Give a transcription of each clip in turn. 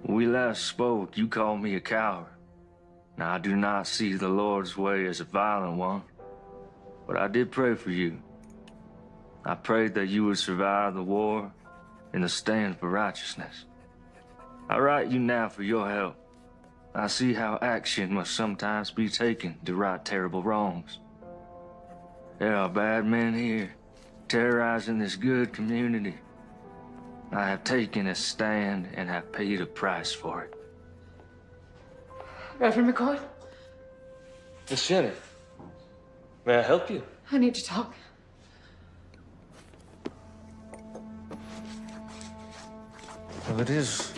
When we last spoke, you called me a coward. Now, I do not see the Lord's way as a violent one, but I did pray for you. I prayed that you would survive the war and the stand for righteousness. I write you now for your help. I see how action must sometimes be taken to right terrible wrongs. There are bad men here, terrorizing this good community. I have taken a stand and have paid a price for it. Reverend McCoy? Miss Jenny, may I help you? I need to talk. Well, it is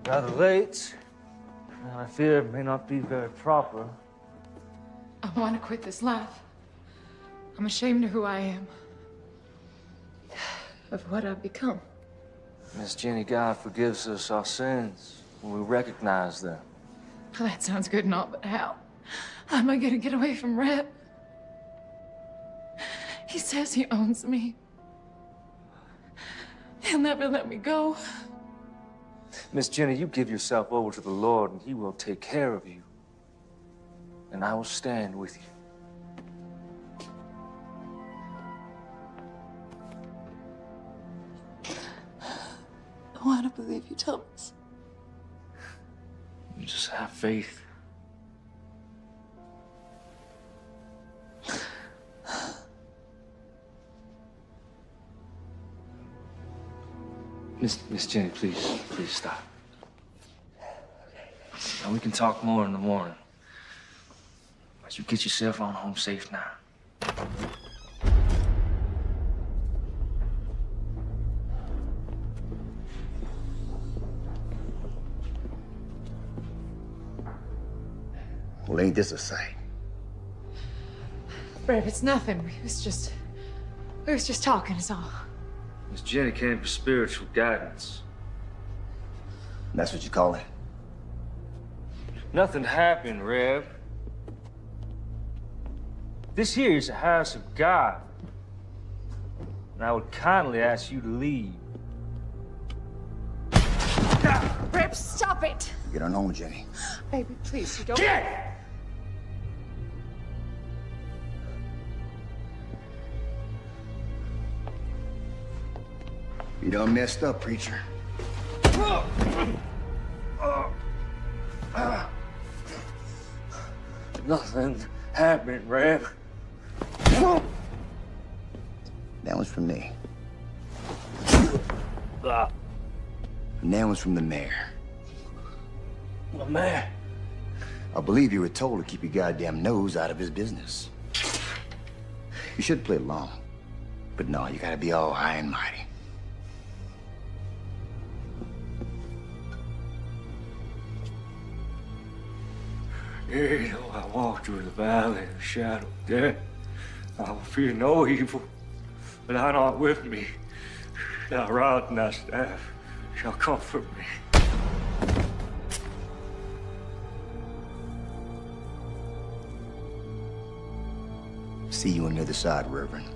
rather late, and I fear it may not be very proper. I want to quit this life. I'm ashamed of who I am. Of what I've become. Miss Jenny, God forgives us our sins when we recognize them. Well, that sounds good and all, but how? How am I gonna get away from Red? He says he owns me. He'll never let me go. Miss Jenny, you give yourself over to the Lord and He will take care of you. And I will stand with you. I want to believe you, Thomas. You just have faith. Miss Jenny, please stop. Now, we can talk more in the morning. But you get yourself on home safe now. Well, ain't this a sight? Rev, it's nothing. We was just talking, is all. Miss Jenny came for spiritual guidance. That's what you call it? Nothing happened, Rev. This here is a house of God. And I would kindly ask you to leave. Rev, stop it! Get on home, Jenny. Baby, please, you don't... Get! You done messed up, preacher. Nothing happened, Rev. That one's from me. Ah, And that one's from the mayor. my man. I believe you were told to keep your goddamn nose out of his business. You should play along. But no, you gotta be all high and mighty. Yea, though I walk through the valley of the shadow of death, I will fear no evil, but thou art with me. Thy rod and thy staff shall comfort me. See you on the other side, Reverend.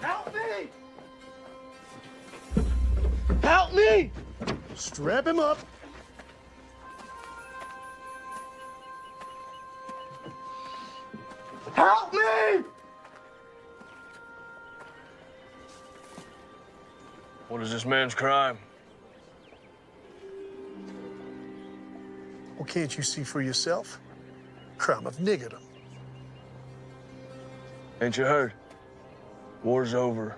Help me! Help me! Strap him up. Help me! What is this man's crime? Well, can't you see for yourself? Crime of niggerdom. Ain't you heard? War's over.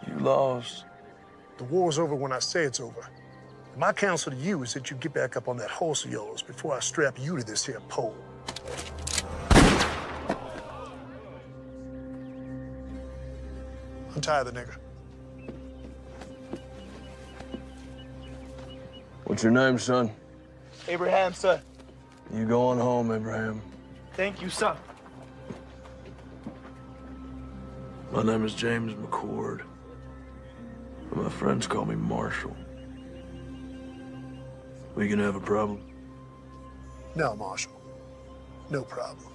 You lost. The war's over when I say it's over. My counsel to you is that you get back up on that horse of yours before I strap you to this here pole. Untie the nigger. What's your name, son? Abraham, sir. You going home, Abraham. Thank you, sir. My name is James McCord. My friends call me Marshall. We gonna have a problem? No, Marshal. No problem.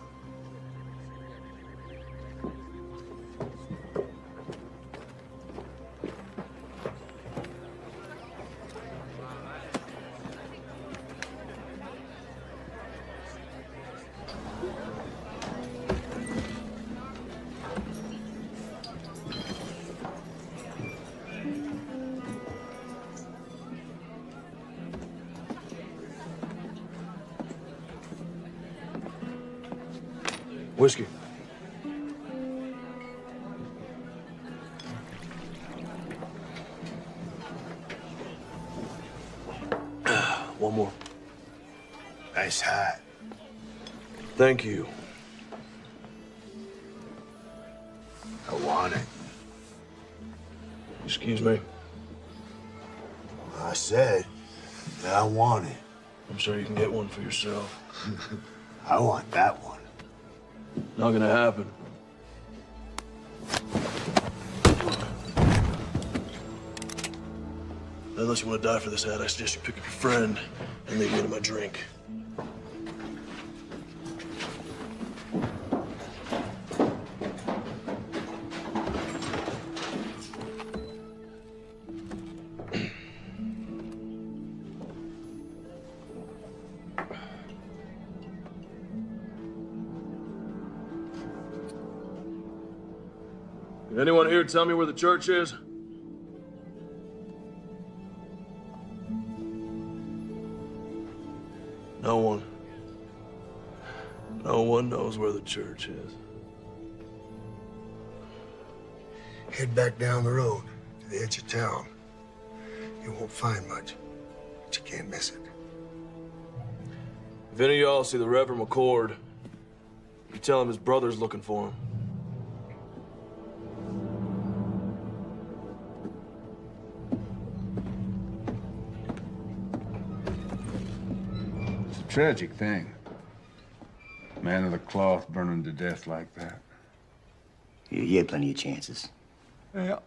Whiskey. One more. Nice hat. Thank you. I want it. Excuse me. I said that I want it. I'm sure you can get one for yourself. I want that one. Not gonna happen. Unless you want to die for this hat, I suggest you pick up your friend and leave me to my drink. Can anyone here tell me where the church is? No one. No one knows where the church is. Head back down the road to the edge of town. You won't find much, but you can't miss it. If any of y'all see the Reverend McCord, you tell him his brother's looking for him. Tragic thing. Man of the cloth burning to death like that. You had plenty of chances. Yeah.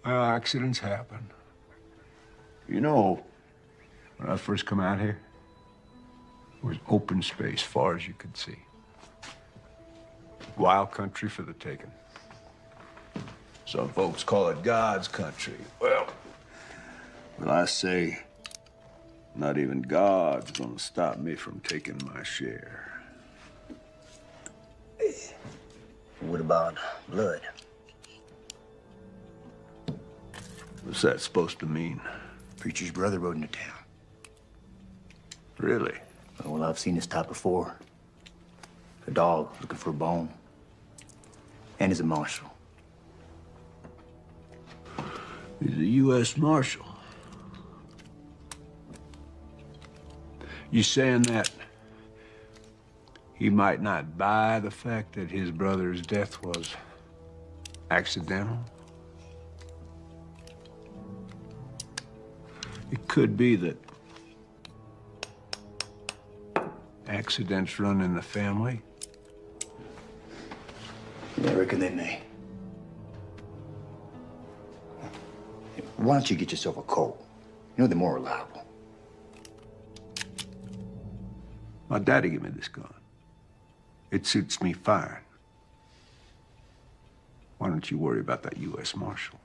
Well, accidents happen. You know, when I first come out here, it was open space far as you could see. Wild country for the taking. Some folks call it God's country. Well, I say, not even God's gonna stop me from taking my share. What about blood? What's that supposed to mean? Preacher's brother rode into town. Really? Well, I've seen this type before. A dog looking for a bone. And he's a marshal. He's a U.S. Marshal. You saying that he might not buy the fact that his brother's death was accidental? It could be that accidents run in the family. Yeah, I reckon they may. Why don't you get yourself a colt? You know they're more reliable. My daddy gave me this gun. It suits me fine. Why don't you worry about that U.S. Marshal?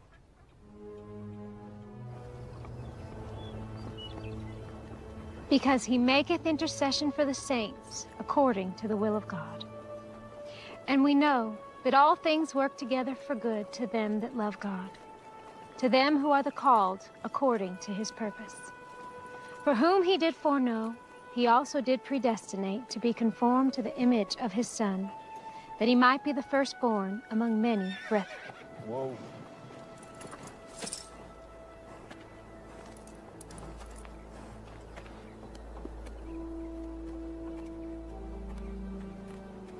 Because he maketh intercession for the saints according to the will of God. And we know that all things work together for good to them that love God, to them who are the called according to his purpose. For whom he did foreknow, he also did predestinate to be conformed to the image of his Son, that he might be the firstborn among many brethren. Whoa.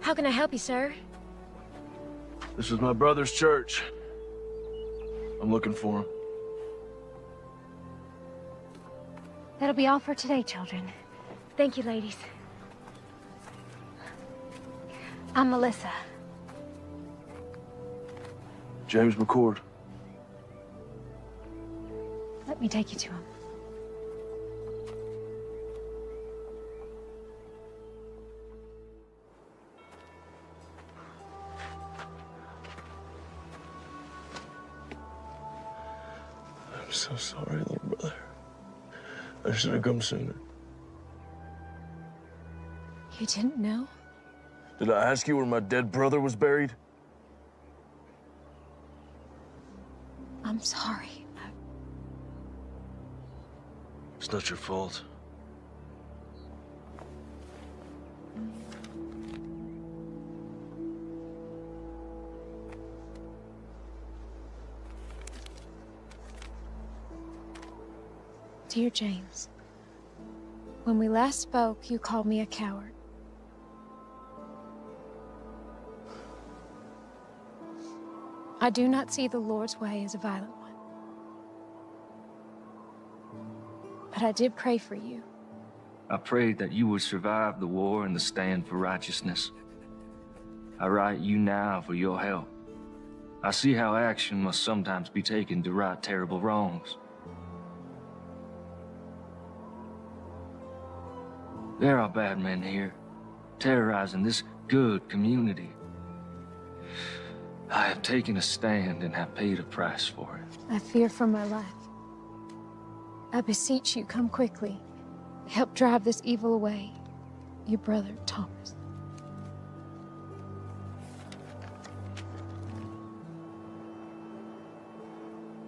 How can I help you, sir? This is my brother's church. I'm looking for him. That'll be all for today, children. Thank you, ladies. I'm Melissa. James McCord. Let me take you to him. I'm so sorry, little brother. I should have come sooner. You didn't know? Did I ask you where my dead brother was buried? I'm sorry. It's not your fault. Dear James, when we last spoke, you called me a coward. I do not see the Lord's way as a violent one. But I did pray for you. I prayed that you would survive the war and the stand for righteousness. I write you now for your help. I see how action must sometimes be taken to right terrible wrongs. There are bad men here, terrorizing this good community. I have taken a stand and have paid a price for it. I fear for my life. I beseech you, come quickly. Help drive this evil away. Your brother, Thomas.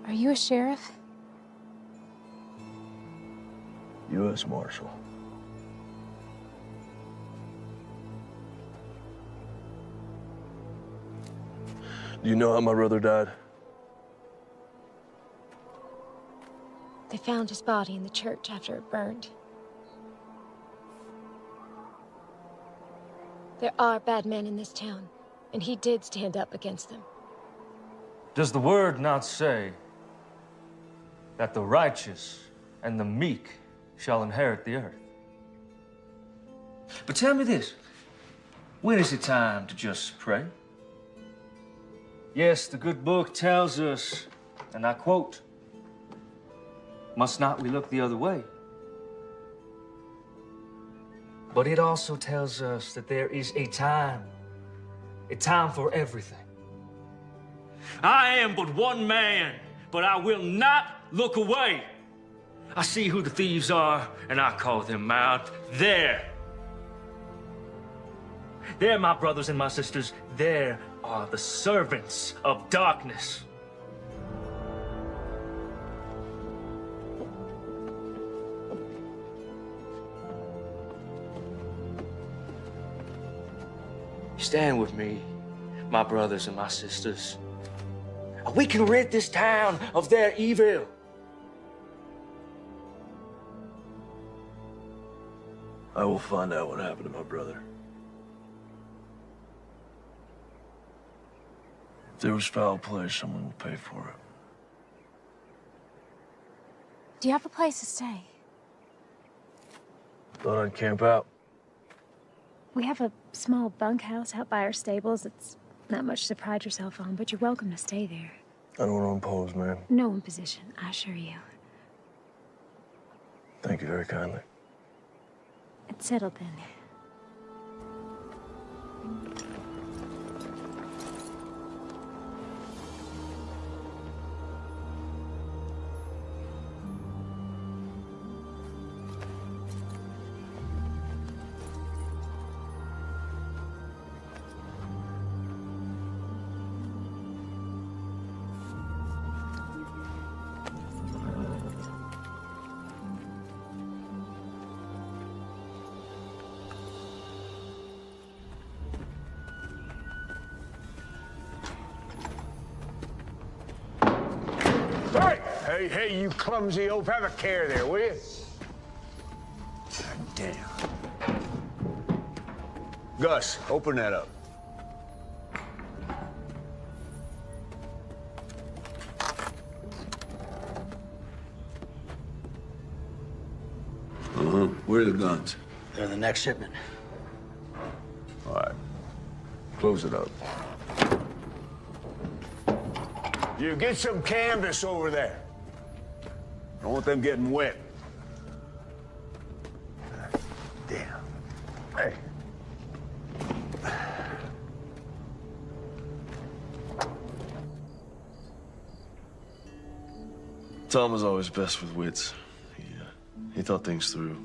Are you a sheriff? U.S. Marshal. Do you know how my brother died? They found his body in the church after it burned. There are bad men in this town, and he did stand up against them. Does the word not say that the righteous and the meek shall inherit the earth? But tell me this, when is it time to just pray? Yes, the good book tells us, and I quote, "Must not we look the other way?" But it also tells us that there is a time for everything. I am but one man, but I will not look away. I see who the thieves are, and I call them out. There, my brothers and my sisters, there are the servants of darkness. Stand with me, my brothers and my sisters. We can rid this town of their evil. I will find out what happened to my brother. If there was foul play, someone will pay for it. Do you have a place to stay? Thought I'd camp out. We have a small bunkhouse out by our stables. It's not much to pride yourself on, but you're welcome to stay there. I don't want to impose, man. No imposition, I assure you. Thank you very kindly. It's settled then. Hey, you clumsy oaf, have a care there, will you? God damn. Gus, open that up. Where are the guns? They're in the next shipment. All right. Close it up. You get some canvas over there. I don't want them getting wet. Damn. Hey. Tom was always best with wits. He thought things through.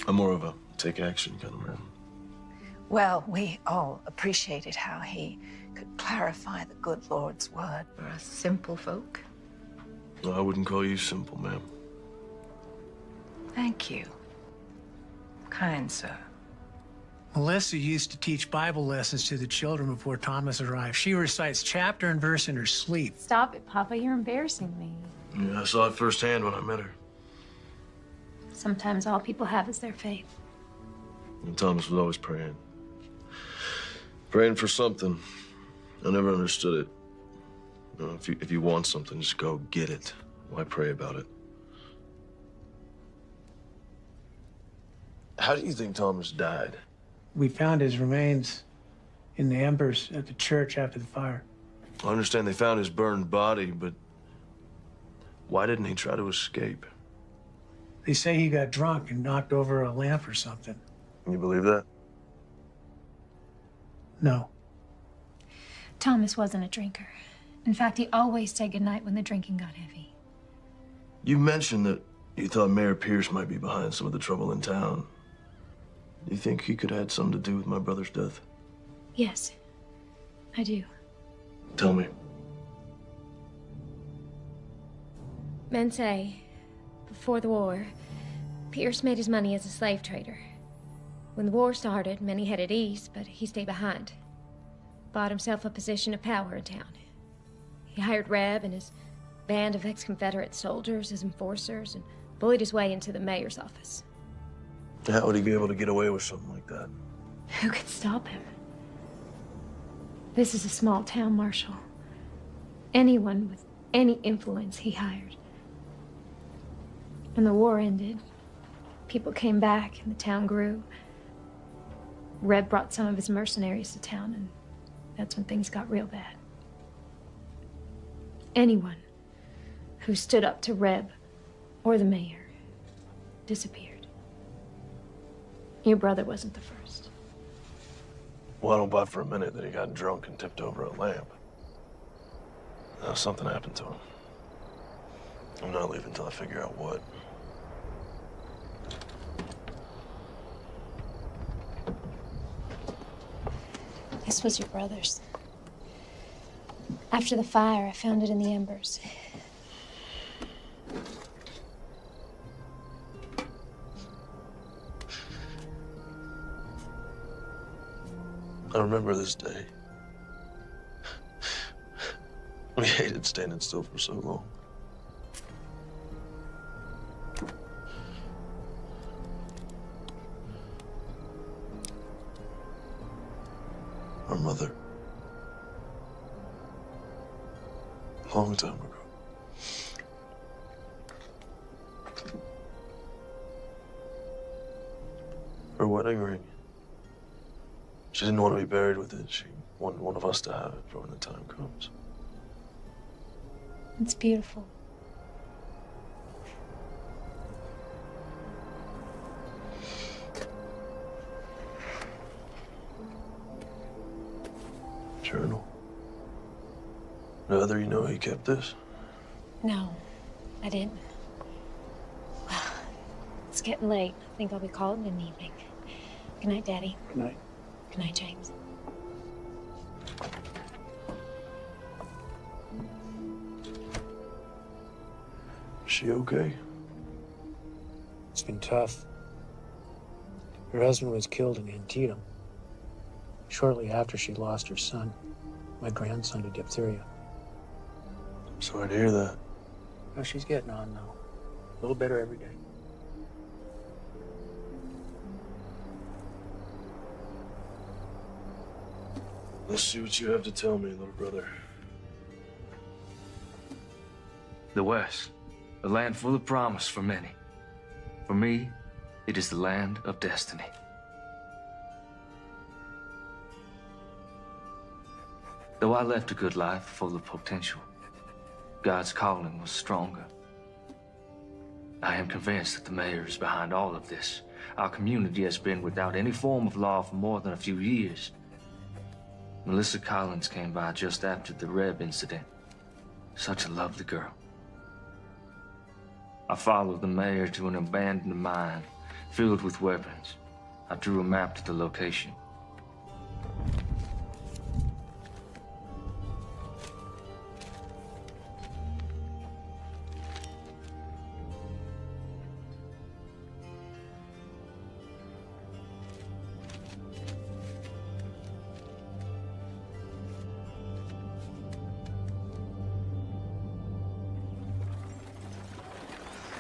I'm more of a take action kind of man. Well, we all appreciated how he could clarify the good Lord's word. For us simple folk. Well, I wouldn't call you simple, ma'am. Thank you, kind sir. Melissa used to teach Bible lessons to the children before Thomas arrived. She recites chapter and verse in her sleep. Stop it, Papa. You're embarrassing me. Yeah, I saw it firsthand when I met her. Sometimes all people have is their faith. And Thomas was always praying. Praying for something. I never understood it. You know, if you want something, just go get it. Why pray about it? How do you think Thomas died? We found his remains in the embers at the church after the fire. I understand they found his burned body, but why didn't he try to escape? They say he got drunk and knocked over a lamp or something. You believe that? No. Thomas wasn't a drinker. In fact, he always said goodnight when the drinking got heavy. You mentioned that you thought Mayor Pierce might be behind some of the trouble in town. Do you think he could have had something to do with my brother's death? Yes, I do. Tell me. Men say, before the war, Pierce made his money as a slave trader. When the war started, many headed east, but he stayed behind. Bought himself a position of power in town. He hired Reb and his band of ex-Confederate soldiers as enforcers and bullied his way into the mayor's office. How would he be able to get away with something like that? Who could stop him? This is a small town, Marshal. Anyone with any influence he hired. When the war ended, people came back and the town grew. Reb brought some of his mercenaries to town, and that's when things got real bad. Anyone who stood up to Reb or the mayor disappeared. Your brother wasn't the first. Well, I don't buy for a minute that he got drunk and tipped over a lamp. Something happened to him. I'm not leaving until I figure out what. This was your brother's. After the fire, I found it in the embers. I remember this day. We hated standing still for so long. Our mother. A long time ago. Her wedding ring. She didn't want to be buried with it. She wanted one of us to have it for when the time comes. It's beautiful. journal? Heather, you know he kept this? No, I didn't. Well, it's getting late. I think I'll be calling in the evening. Good night, Daddy. Good night. Good night, James. Is she okay? It's been tough. Her husband was killed in Antietam shortly after she lost her son, my grandson, to diphtheria. I'm sorry to hear that. Well, she's getting on now. A little better every day. Let's see what you have to tell me, little brother. The West, a land full of promise for many. For me, it is the land of destiny. Though I left a good life full of potential, God's calling was stronger. I am convinced that the mayor is behind all of this. Our community has been without any form of law for more than a few years. Melissa Collins came by just after the Reb incident. Such a lovely girl. I followed the mayor to an abandoned mine filled with weapons. I drew a map to the location.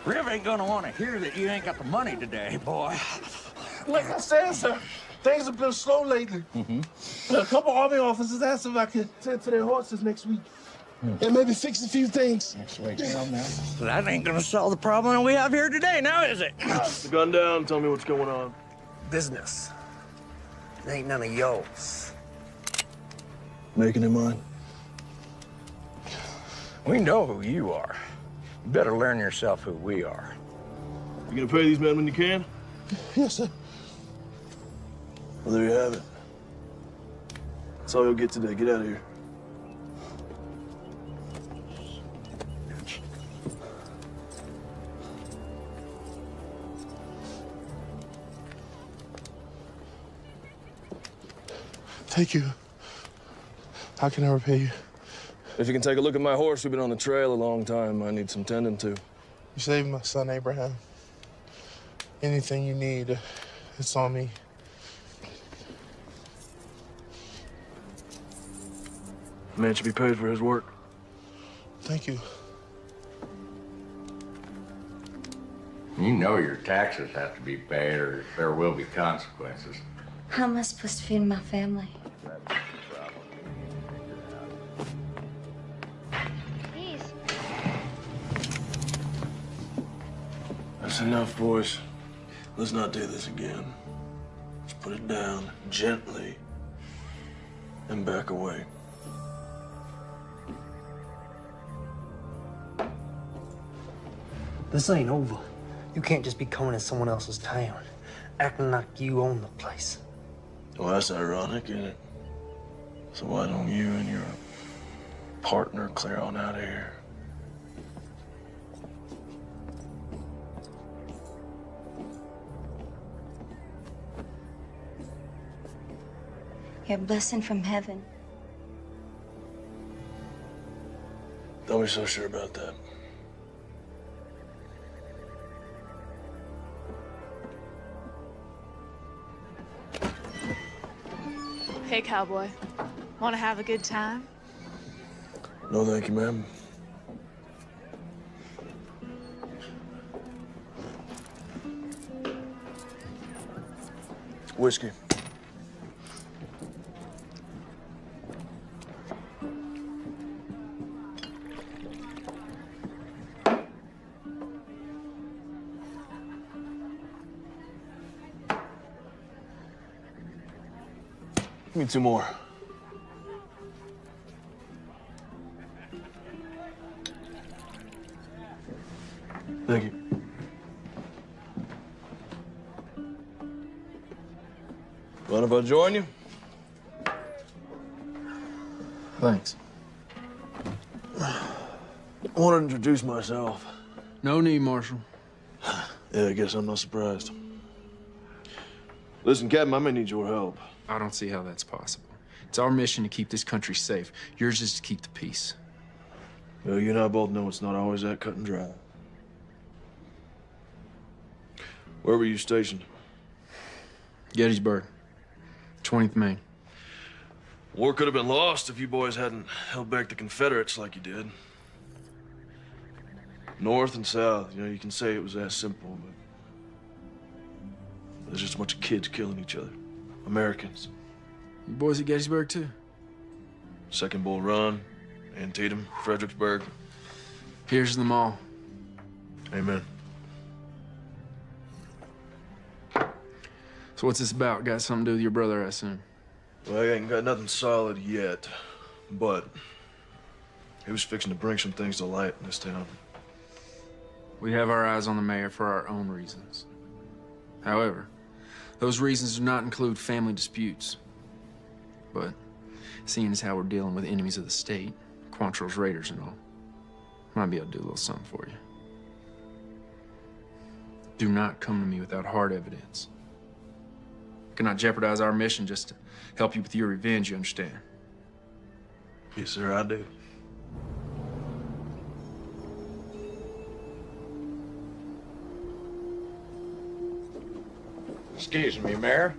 Rev ain't gonna want to hear that you ain't got the money today, boy. Like I said, sir, things have been slow lately. A couple Army officers asked if I could tend to their horses next week. And maybe fix a few things. Next week, now. That ain't gonna solve the problem we have here today, now is it? Put the gun down, tell me what's going on. Business. It ain't none of yours. Making it mine. We know who you are. You better learn yourself who we are. You gonna pay these men when you can? Yes, sir. Well, there you have it. That's all you'll get today. Get out of here. Thank you. How can I repay you? If you can take a look at my horse, we've been on the trail a long time. I need some tending to. You saved my son, Abraham. Anything you need, it's on me. The man should be paid for his work. Thank you. You know your taxes have to be paid or there will be consequences. How am I supposed to feed my family? That's enough, boys. Let's not do this again. Let's put it down gently and back away. This ain't over. You can't just be coming in someone else's town, acting like you own the place. Well, that's ironic, isn't it? So why don't you and your partner clear on out of here? You're a blessing from heaven. Don't be so sure about that. Hey, cowboy. Want to have a good time? No, thank you, ma'am. Whiskey. Give me 2 more. Thank you. Mind if I join you? Thanks. I want to introduce myself. No need, Marshal. Yeah, I guess I'm not surprised. Listen, Captain, I may need your help. I don't see how that's possible. It's our mission to keep this country safe. Yours is to keep the peace. Well, you and I both know it's not always that cut and dry. Where were you stationed? Gettysburg, 20th Maine. War could have been lost if you boys hadn't held back the Confederates like you did. North and South, you can say it was that simple, but there's just a bunch of kids killing each other. Americans. You boys at Gettysburg, too? Second Bull Run, Antietam, Fredericksburg. Here's to them all. Amen. So what's this about? Got something to do with your brother, I assume? Well, I ain't got nothing solid yet, but he was fixing to bring some things to light in this town. We have our eyes on the mayor for our own reasons. However, those reasons do not include family disputes. But seeing as how we're dealing with enemies of the state, Quantrill's raiders and all, might be able to do a little something for you. Do not come to me without hard evidence. Cannot jeopardize our mission just to help you with your revenge, you understand? Yes, sir, I do. Excuse me, Mayor.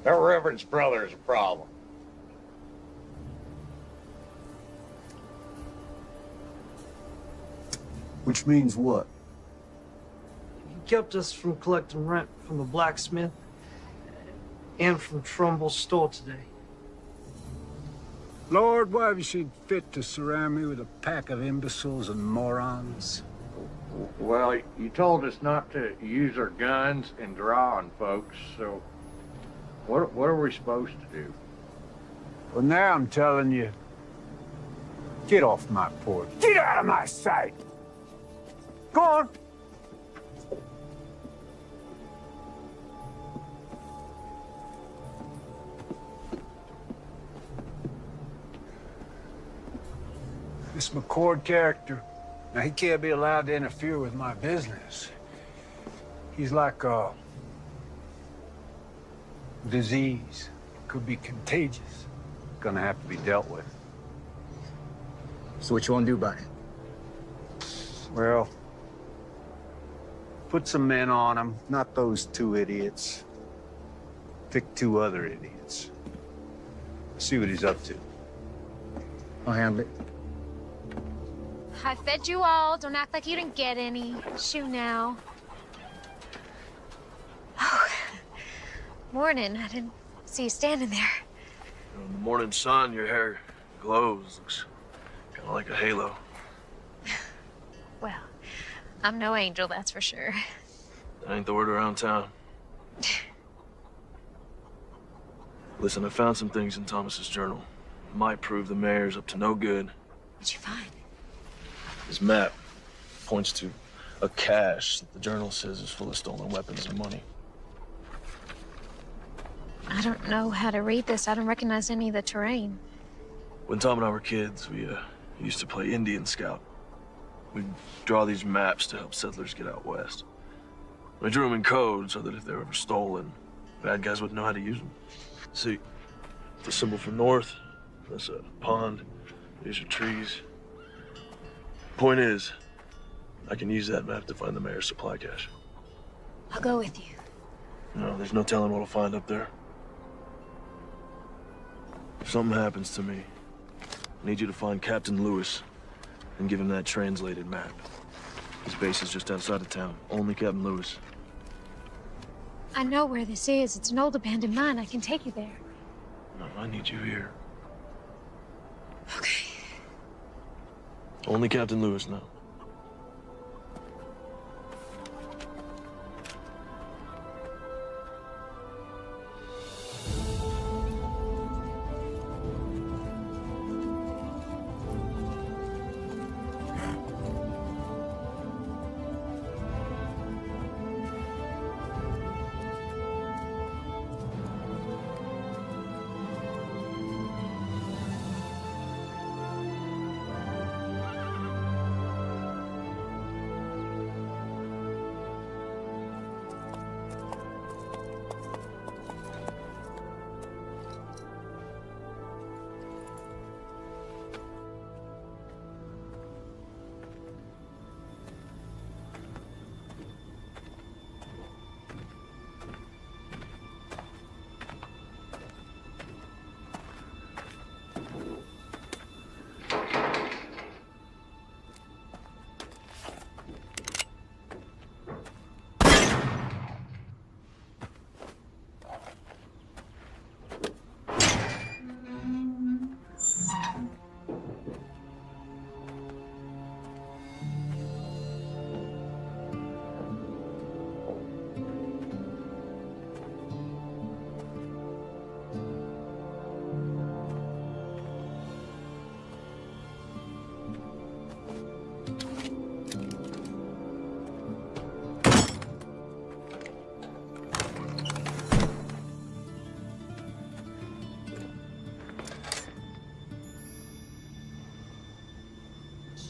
That reverend's brother is a problem. Which means what? He kept us from collecting rent from the blacksmith and from Trumbull's store today. Lord, why have you seen fit to surround me with a pack of imbeciles and morons? Well, you told us not to use our guns and draw on folks, so what are we supposed to do? Well, now I'm telling you, get off my porch. Get out of my sight! Go on! This McCord character, now he can't be allowed to interfere with my business. He's like a disease. Could be contagious. Gonna have to be dealt with. So what you want to do about it? Well, put some men on him, not those two idiots. Pick two other idiots. See what he's up to. I'll handle it. I fed you all. Don't act like you didn't get any. Shoo now. Oh, morning. I didn't see you standing there. In the morning sun, your hair glows. Looks kind of like a halo. Well, I'm no angel, that's for sure. That ain't the word around town. Listen, I found some things in Thomas's journal. Might prove the mayor's up to no good. What'd you find? This map points to a cache that the journal says is full of stolen weapons and money. I don't know how to read this. I don't recognize any of the terrain. When Tom and I were kids, we used to play Indian Scout. We'd draw these maps to help settlers get out west. We drew them in code so that if they were ever stolen, bad guys wouldn't know how to use them. See, the symbol for north, that's a pond. These are trees. Point is, I can use that map to find the mayor's supply cache. I'll go with you. No, there's no telling what I'll find up there. If something happens to me, I need you to find Captain Lewis and give him that translated map. His base is just outside of town. Only Captain Lewis. I know where this is. It's an old abandoned mine. I can take you there. No, I need you here. Okay. Only Captain Lewis now.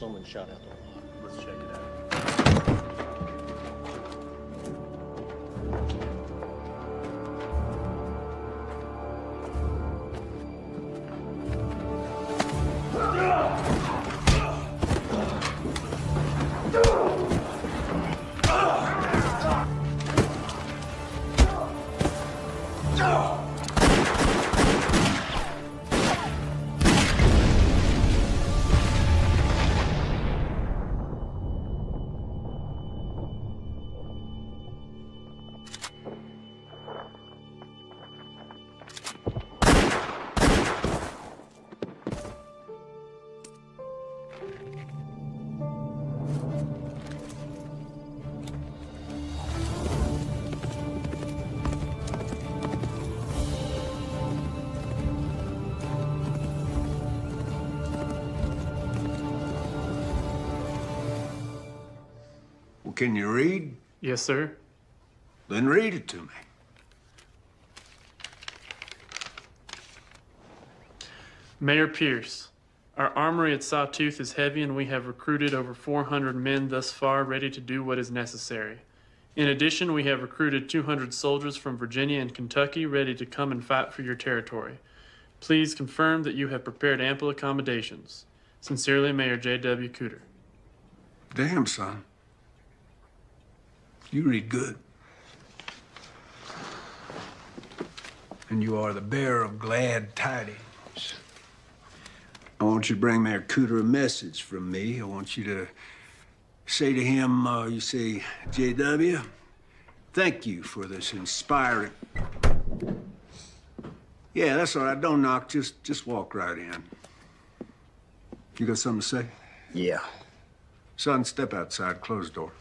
someone shot out the lot. Let's check it out. Can you read? Yes, sir. Then read it to me. Mayor Pierce, our armory at Sawtooth is heavy and we have recruited over 400 men thus far ready to do what is necessary. In addition, we have recruited 200 soldiers from Virginia and Kentucky ready to come and fight for your territory. Please confirm that you have prepared ample accommodations. Sincerely, Mayor J.W. Cooter. Damn, son. You read good. And you are the bearer of glad tidings. I want you to bring Mayor Cooter a message from me. I want you to say to him, you say, J.W., thank you for this inspiring... Yeah, that's all right. Don't knock. Just walk right in. You got something to say? Yeah. Son, step outside. Close the door.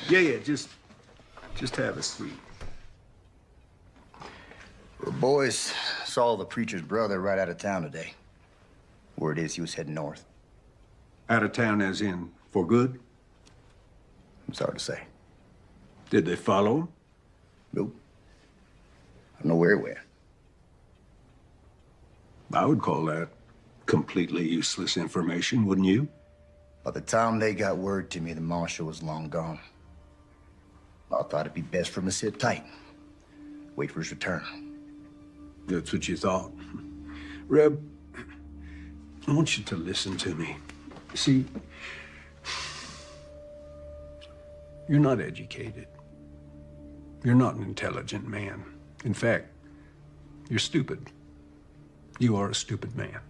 Yeah, just have a seat. The boys saw the preacher's brother right out of town today. Word is he was heading north. Out of town as in for good? I'm sorry to say. Did they follow him? Nope. I don't know where he went. I would call that completely useless information, wouldn't you? By the time they got word to me, the marshal was long gone. I thought it'd be best for him to sit tight. Wait for his return. That's what you thought. Reb, I want you to listen to me. See, you're not educated. You're not an intelligent man. In fact, you're stupid. You are a stupid man.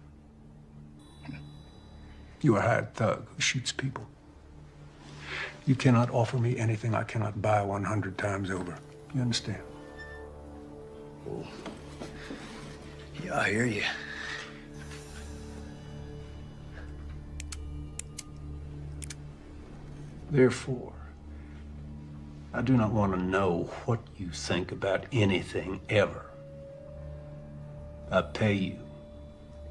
You are a hired thug who shoots people. You cannot offer me anything I cannot buy 100 times over. You understand? Oh. Yeah, I hear you. Therefore, I do not want to know what you think about anything ever. I pay you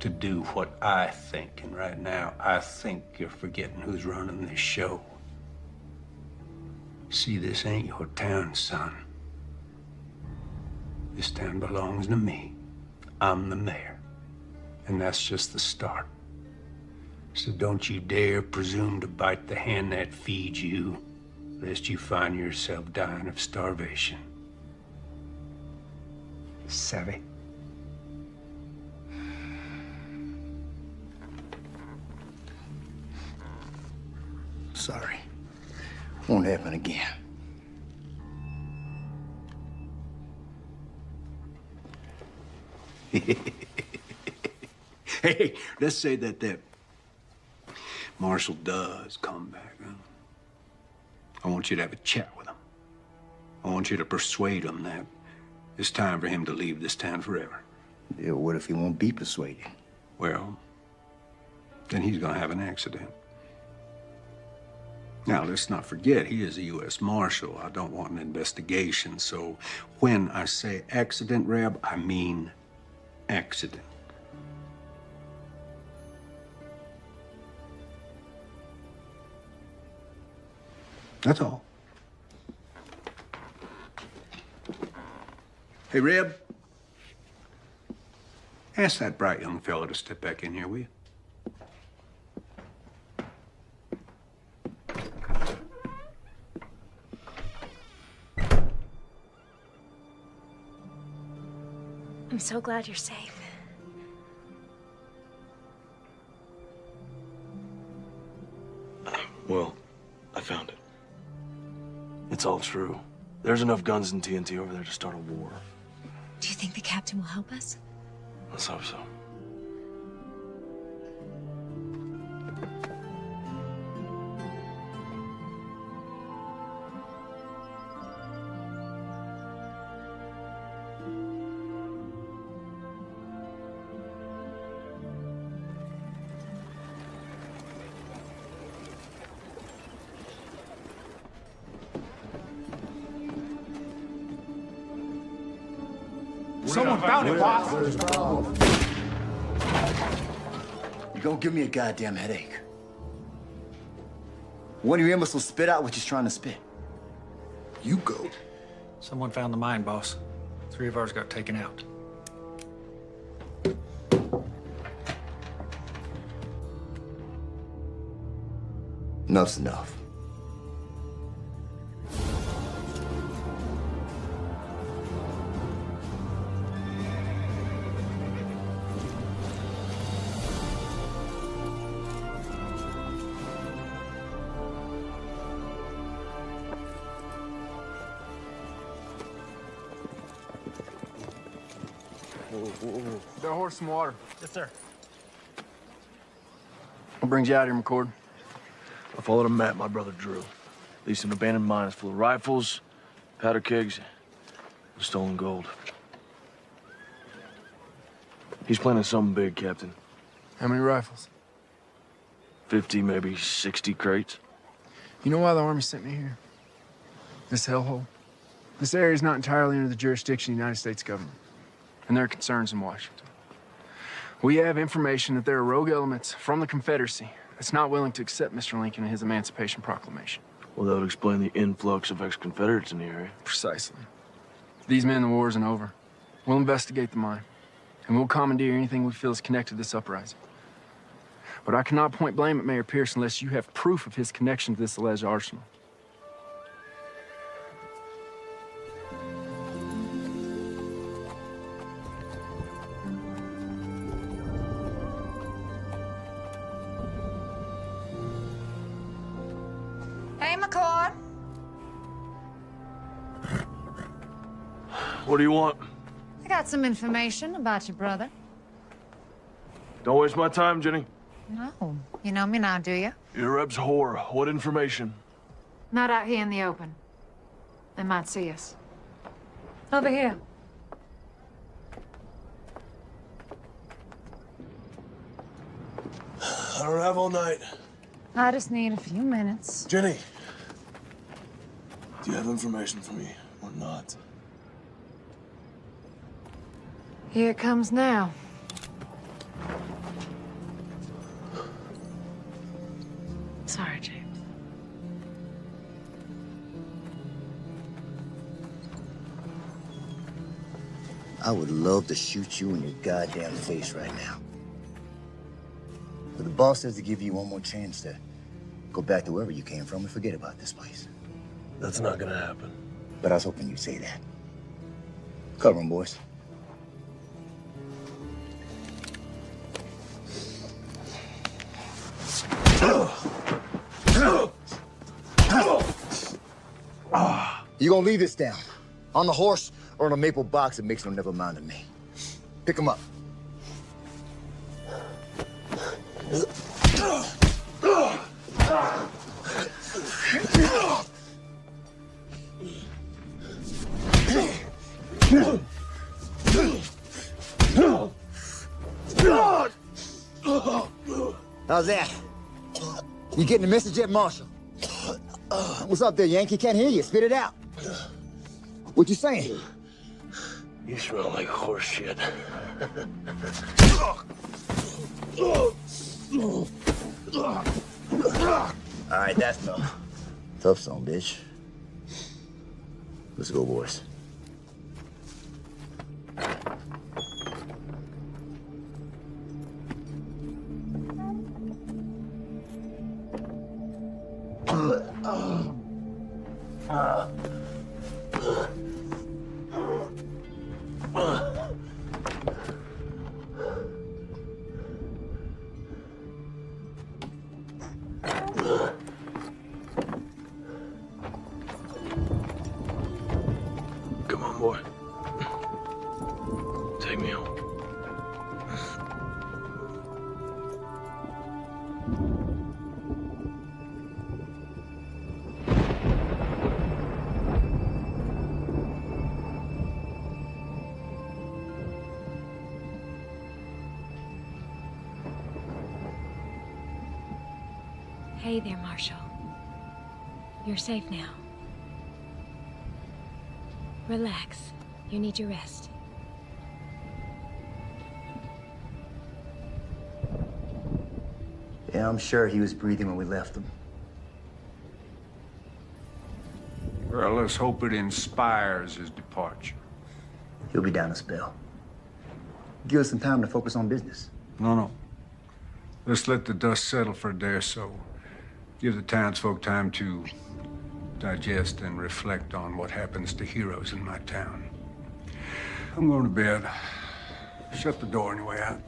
to do what I think, and right now, I think you're forgetting who's running this show. See, this ain't your town, son. This town belongs to me. I'm the mayor. And that's just the start. So don't you dare presume to bite the hand that feeds you, lest you find yourself dying of starvation. Savvy? Sorry. Won't happen again. Hey, let's say that Marshal does come back. Huh? I want you to have a chat with him. I want you to persuade him that it's time for him to leave this town forever. Yeah, what if he won't be persuaded? Well, then he's gonna have an accident. Now, let's not forget, he is a U.S. Marshal. I don't want an investigation, so when I say accident, Reb, I mean accident. That's all. Hey, Reb, ask that bright young fella to step back in here, will you? I'm so glad you're safe. Well, I found it. It's all true. There's enough guns and TNT over there to start a war. Do you think the captain will help us? Let's hope so. Someone found it, boss. You're gonna give me a goddamn headache. One of your imbeciles spit out what you're trying to spit. You go. Someone found the mine, boss. 3 of ours got taken out. Enough's enough. Got a horse some water. Yes, sir. What brings you out here, McCord? I followed a map my brother drew. Leased an abandoned mine full of rifles, powder kegs, and stolen gold. He's planning something big, Captain. How many rifles? 50, maybe 60 crates. You know why the Army sent me here? This hellhole? This area is not entirely under the jurisdiction of the United States government, and there are concerns in Washington. We have information that there are rogue elements from the Confederacy that's not willing to accept Mr. Lincoln and his Emancipation Proclamation. Well, that would explain the influx of ex-Confederates in the area. Precisely. For these men, the war isn't over. We'll investigate the mine, and we'll commandeer anything we feel is connected to this uprising. But I cannot point blame at Mayor Pierce unless you have proof of his connection to this alleged arsenal. Hey, McCord. What do you want? I got some information about your brother. Don't waste my time, Jenny. No. You know me now, do you? You're Reb's whore. What information? Not out here in the open. They might see us. Over here. I don't have all night. I just need a few minutes. Jenny, do you have information for me or not? Here it comes now. Sorry, James. I would love to shoot you in your goddamn face right now. But the boss says to give you one more chance to go back to wherever you came from and forget about this place. That's not gonna happen. But I was hoping you'd say that. Cover 'em, boys. You gonna leave this down? On the horse or in a maple box that makes no never mind to me? Pick 'em up. How's that? You getting the message yet, Marshal? What's up there, Yankee? Can't hear you. Spit it out. What you saying? You smell like horse shit. All right, that's enough. Tough song, bitch. Let's go, boys. Hey there, Marshal. You're safe now. Relax. You need your rest. Yeah, I'm sure he was breathing when we left him. Well, let's hope it inspires his departure. He'll be down a spell. Give us some time to focus on business. No. Let's let the dust settle for a day or so. Give the townsfolk time to digest and reflect on what happens to heroes in my town. I'm going to bed. Shut the door on your way out.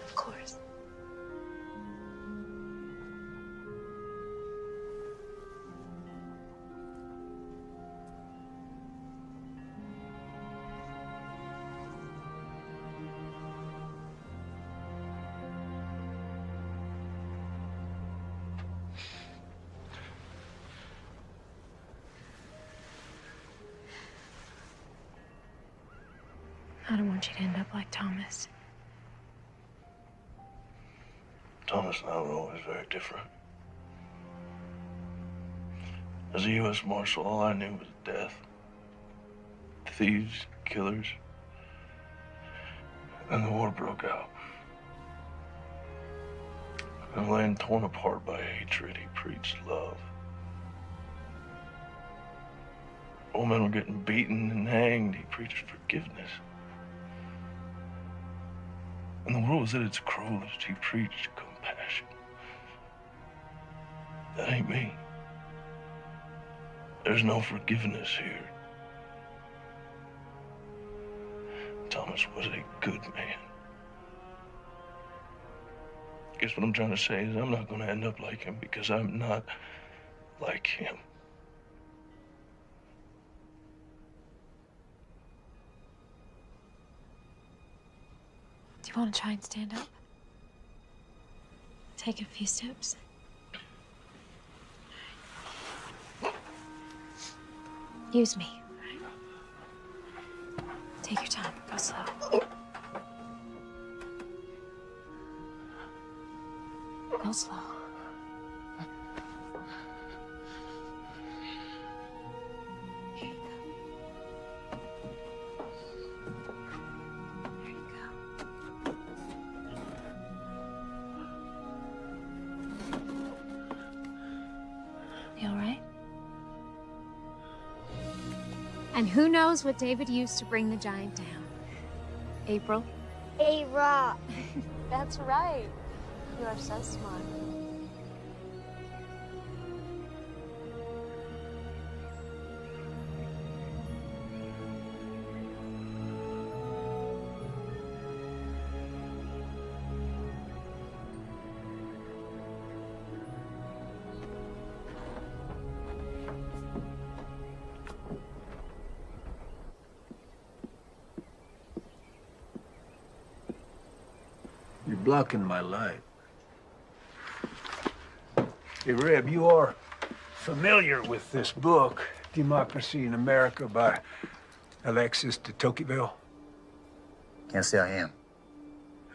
Of course. I don't want you to end up like Thomas. Thomas and I were always very different. As a U.S. Marshal, all I knew was death. Thieves, killers. And the war broke out. A land torn apart by hatred, he preached love. Old men were getting beaten and hanged, he preached forgiveness. And the world was at its cruelest, he preached compassion. That ain't me. There's no forgiveness here. Thomas was a good man. Guess what I'm trying to say is I'm not going to end up like him because I'm not like him. Do you want to try and stand up? Take a few steps. Use me. Take your time. Go slow. Go slow. You all right? And who knows what David used to bring the giant down? April? A rock. That's right. You are so smart. You're blocking my light. Hey, Reb, you are familiar with this book, Democracy in America by Alexis de Tocqueville? Can't say I am.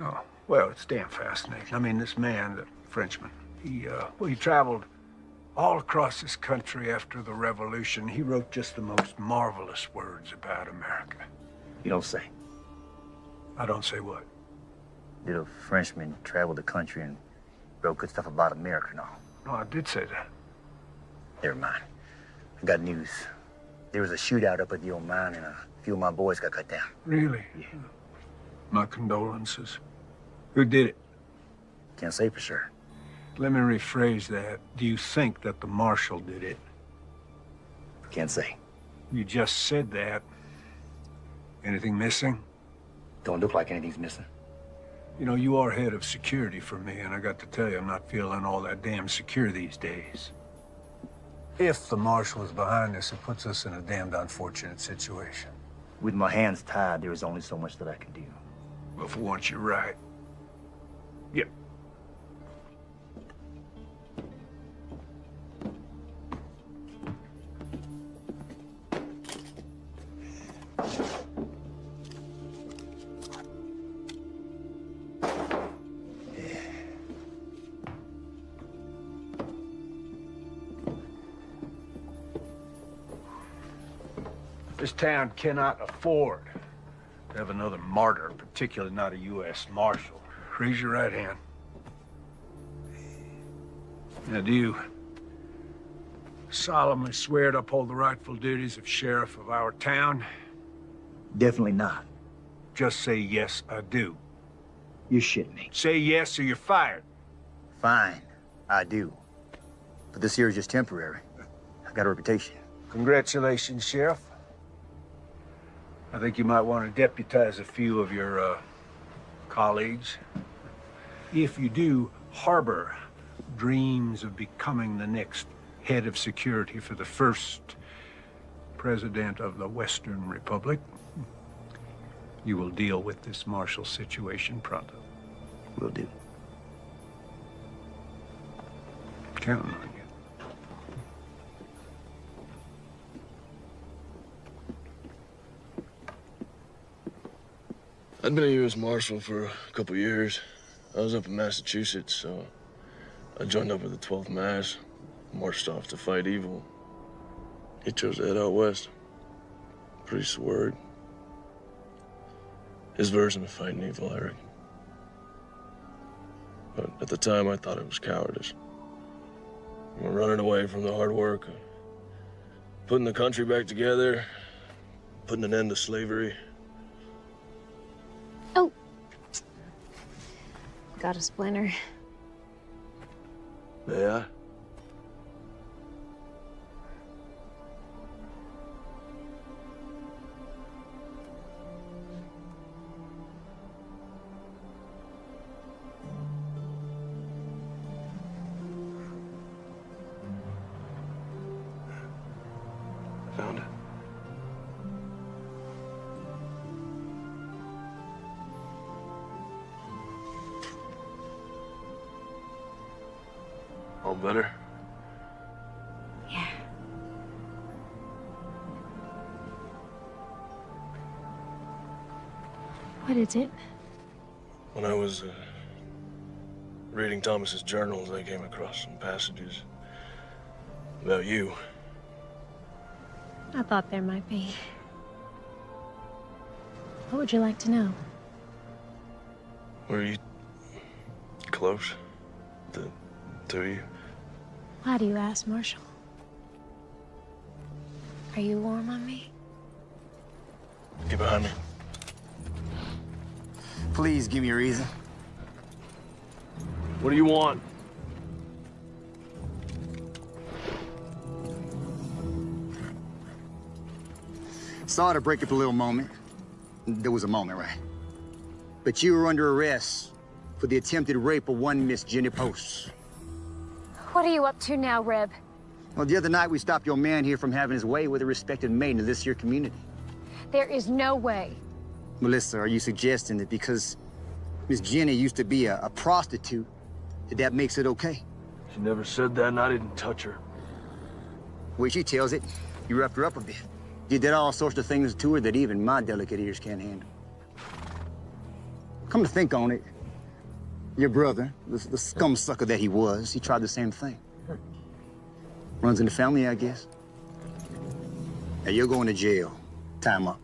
Oh, well, it's damn fascinating. I mean, this man, the Frenchman, he traveled all across this country after the Revolution. He wrote just the most marvelous words about America. You don't say. I don't say what? Did a Frenchman travel the country and wrote good stuff about America and all? No, I did say that. Never mind. I got news. There was a shootout up at the old mine and a few of my boys got cut down. Really? Yeah. My condolences. Who did it? Can't say for sure. Let me rephrase that. Do you think that the marshal did it? Can't say. You just said that. Anything missing? Don't look like anything's missing. You know, you are head of security for me, and I got to tell you, I'm not feeling all that damn secure these days. If the marshal is behind this, it puts us in a damned unfortunate situation. With my hands tied, there is only so much that I can do. Well, for once, you're right. Yep. This town cannot afford to have another martyr, particularly not a U.S. Marshal. Raise your right hand. Now, do you solemnly swear to uphold the rightful duties of sheriff of our town? Definitely not. Just say, yes, I do. You're shitting me. Say yes or you're fired. Fine, I do. But this here is just temporary. I got a reputation. Congratulations, Sheriff. I think you might want to deputize a few of your colleagues. If you do harbor dreams of becoming the next head of security for the first president of the Western Republic, you will deal with this martial situation pronto. Will do. Counting on you. I'd been a U.S. Marshal for a couple years. I was up in Massachusetts, so I joined up with the 12th Mass, marched off to fight evil. He chose to head out west. Priest's word. His version of fighting evil, I reckon. But at the time, I thought it was cowardice. Running away from the hard work, putting the country back together, putting an end to slavery. Oh. Got a splinter. Yeah. Found it. All better? Yeah. What is it? When I was reading Thomas's journals, I came across some passages about you. I thought there might be. What would you like to know? Were you close? The two of you? Why do you ask, Marshal? Are you warm on me? Get behind me. Please give me a reason. What do you want? Sorry to break up a little moment. There was a moment, right? But you were under arrest for the attempted rape of one Miss Jenny Post. What are you up to now, Reb? Well, the other night we stopped your man here from having his way with a respected maiden of this here community. There is no way. Melissa, are you suggesting that because Miss Jenny used to be a prostitute, that makes it okay? She never said that, and I didn't touch her. The way she tells it, you roughed her up a bit. You did all sorts of things to her that even my delicate ears can't handle. Come to think on it, your brother, the scum sucker that he was, he tried the same thing. Runs in the family, I guess. Now you're going to jail. Time up.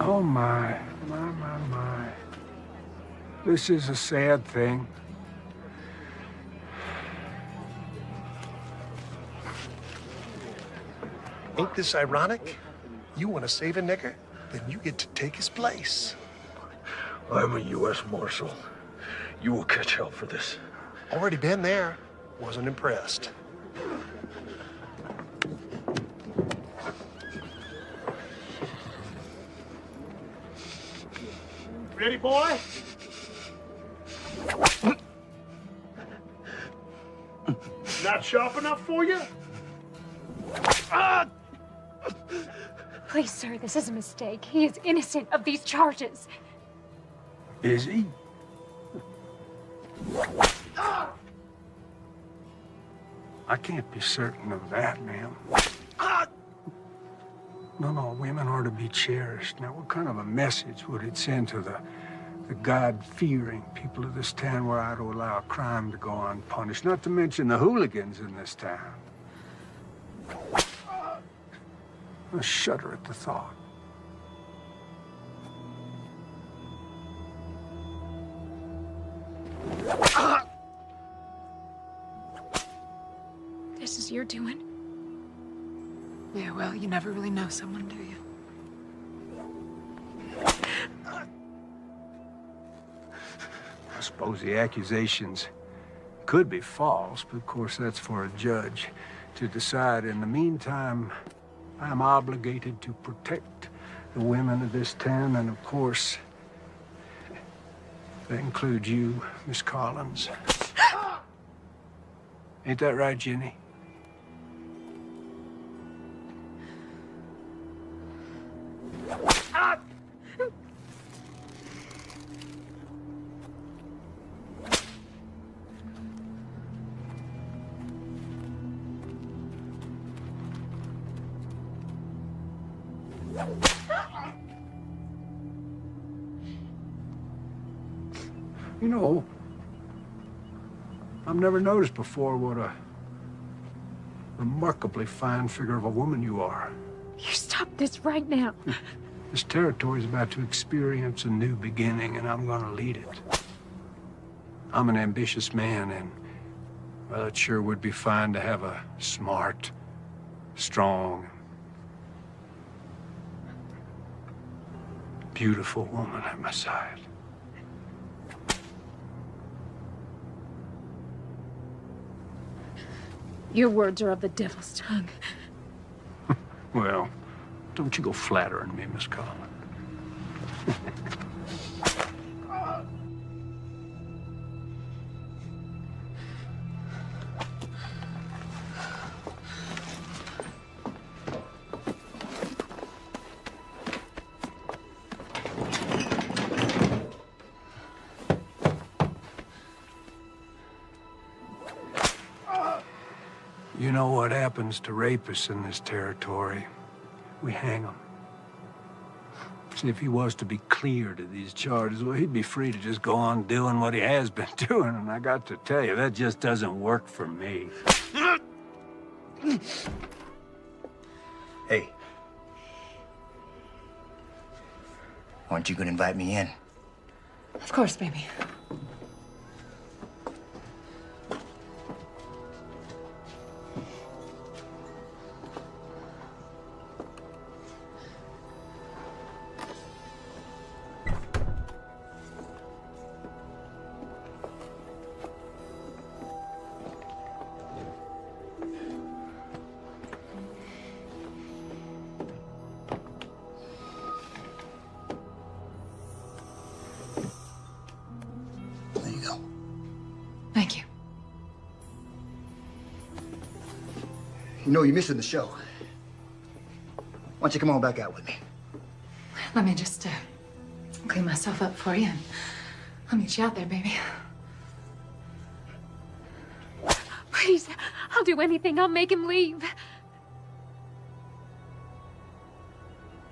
Oh, my. This is a sad thing. Ain't this ironic? You want to save a nigger? Then you get to take his place. I'm a U.S. Marshal. You will catch hell for this. Already been there. Wasn't impressed. Ready, boy? Not sharp enough for you? Please, sir, this is a mistake. He is innocent of these charges. Is he? I can't be certain of that, ma'am. No, women are to be cherished. Now, what kind of a message would it send to the God-fearing people of this town were I to allow a crime to go unpunished? Not to mention the hooligans in this town. I shudder at the thought. This is your doing? Yeah, well, you never really know someone, do you? I suppose the accusations could be false, but of course that's for a judge to decide. In the meantime, I'm obligated to protect the women of this town, and of course, that includes you, Miss Collins. Ain't that right, Jenny? You know, I've never noticed before what a remarkably fine figure of a woman you are. You stop this right now. This territory is about to experience a new beginning, and I'm gonna lead it. I'm an ambitious man, and, well, it sure would be fine to have a smart, strong, beautiful woman at my side. Your words are of the devil's tongue. Well, don't you go flattering me, Miss Collins. You know what happens to rapists in this territory? We hang them. See, if he was to be cleared of these charges, well, he'd be free to just go on doing what he has been doing, and I got to tell you, that just doesn't work for me. Hey. Aren't you gonna invite me in? Of course, baby. Thank you. You know, you're missing the show. Why don't you come on back out with me? Let me just clean myself up for you, and I'll meet you out there, baby. Please, I'll do anything. I'll make him leave.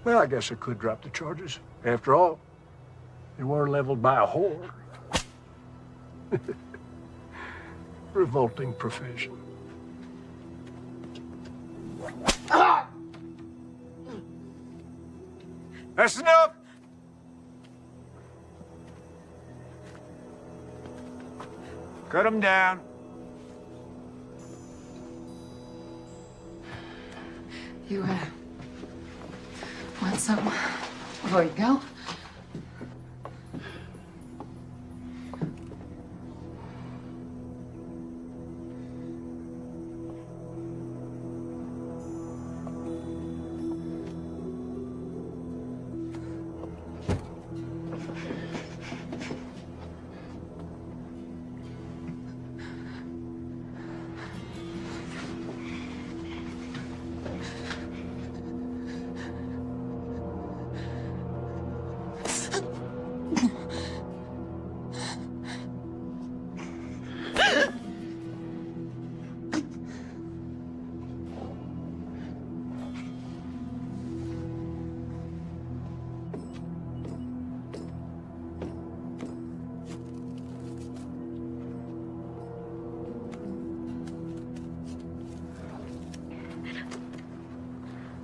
Well, I guess I could drop the charges. After all, they were leveled by a whore. Revolting profession. That's enough! Cut him down. You, want something before you go?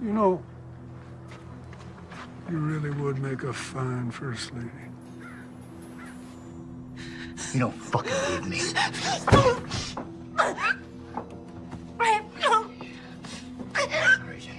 You know, you really would make a fine first lady. You don't fucking believe me. Crazy.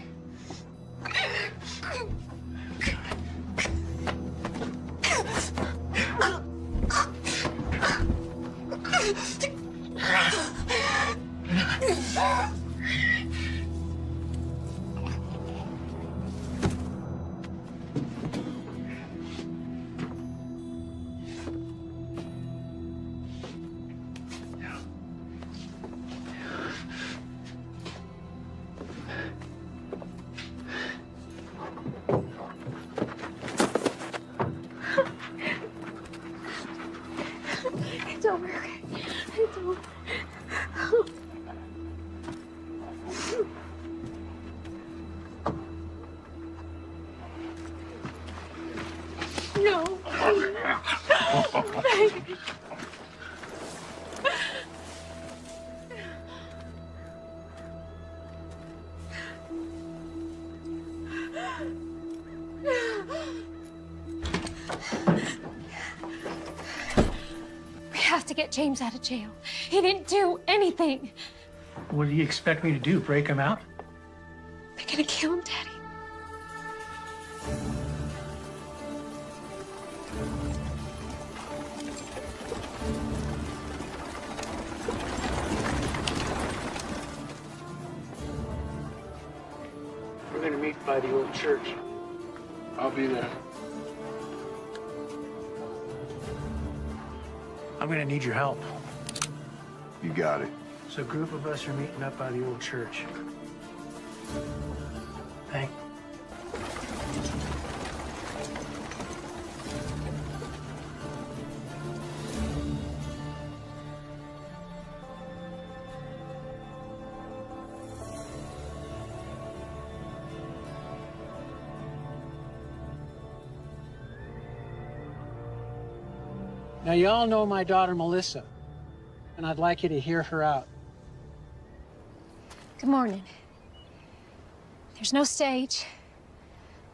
It's over. It's over. No. We have to get James out of jail. He didn't do anything. What do you expect me to do? Break him out? They're gonna kill him, Daddy. We're gonna meet by the old church. I'll be there. I'm gonna need your help. You got it. So a group of us are meeting up by the old church. Thank Now, you all know my daughter, Melissa, and I'd like you to hear her out. Good morning. There's no stage.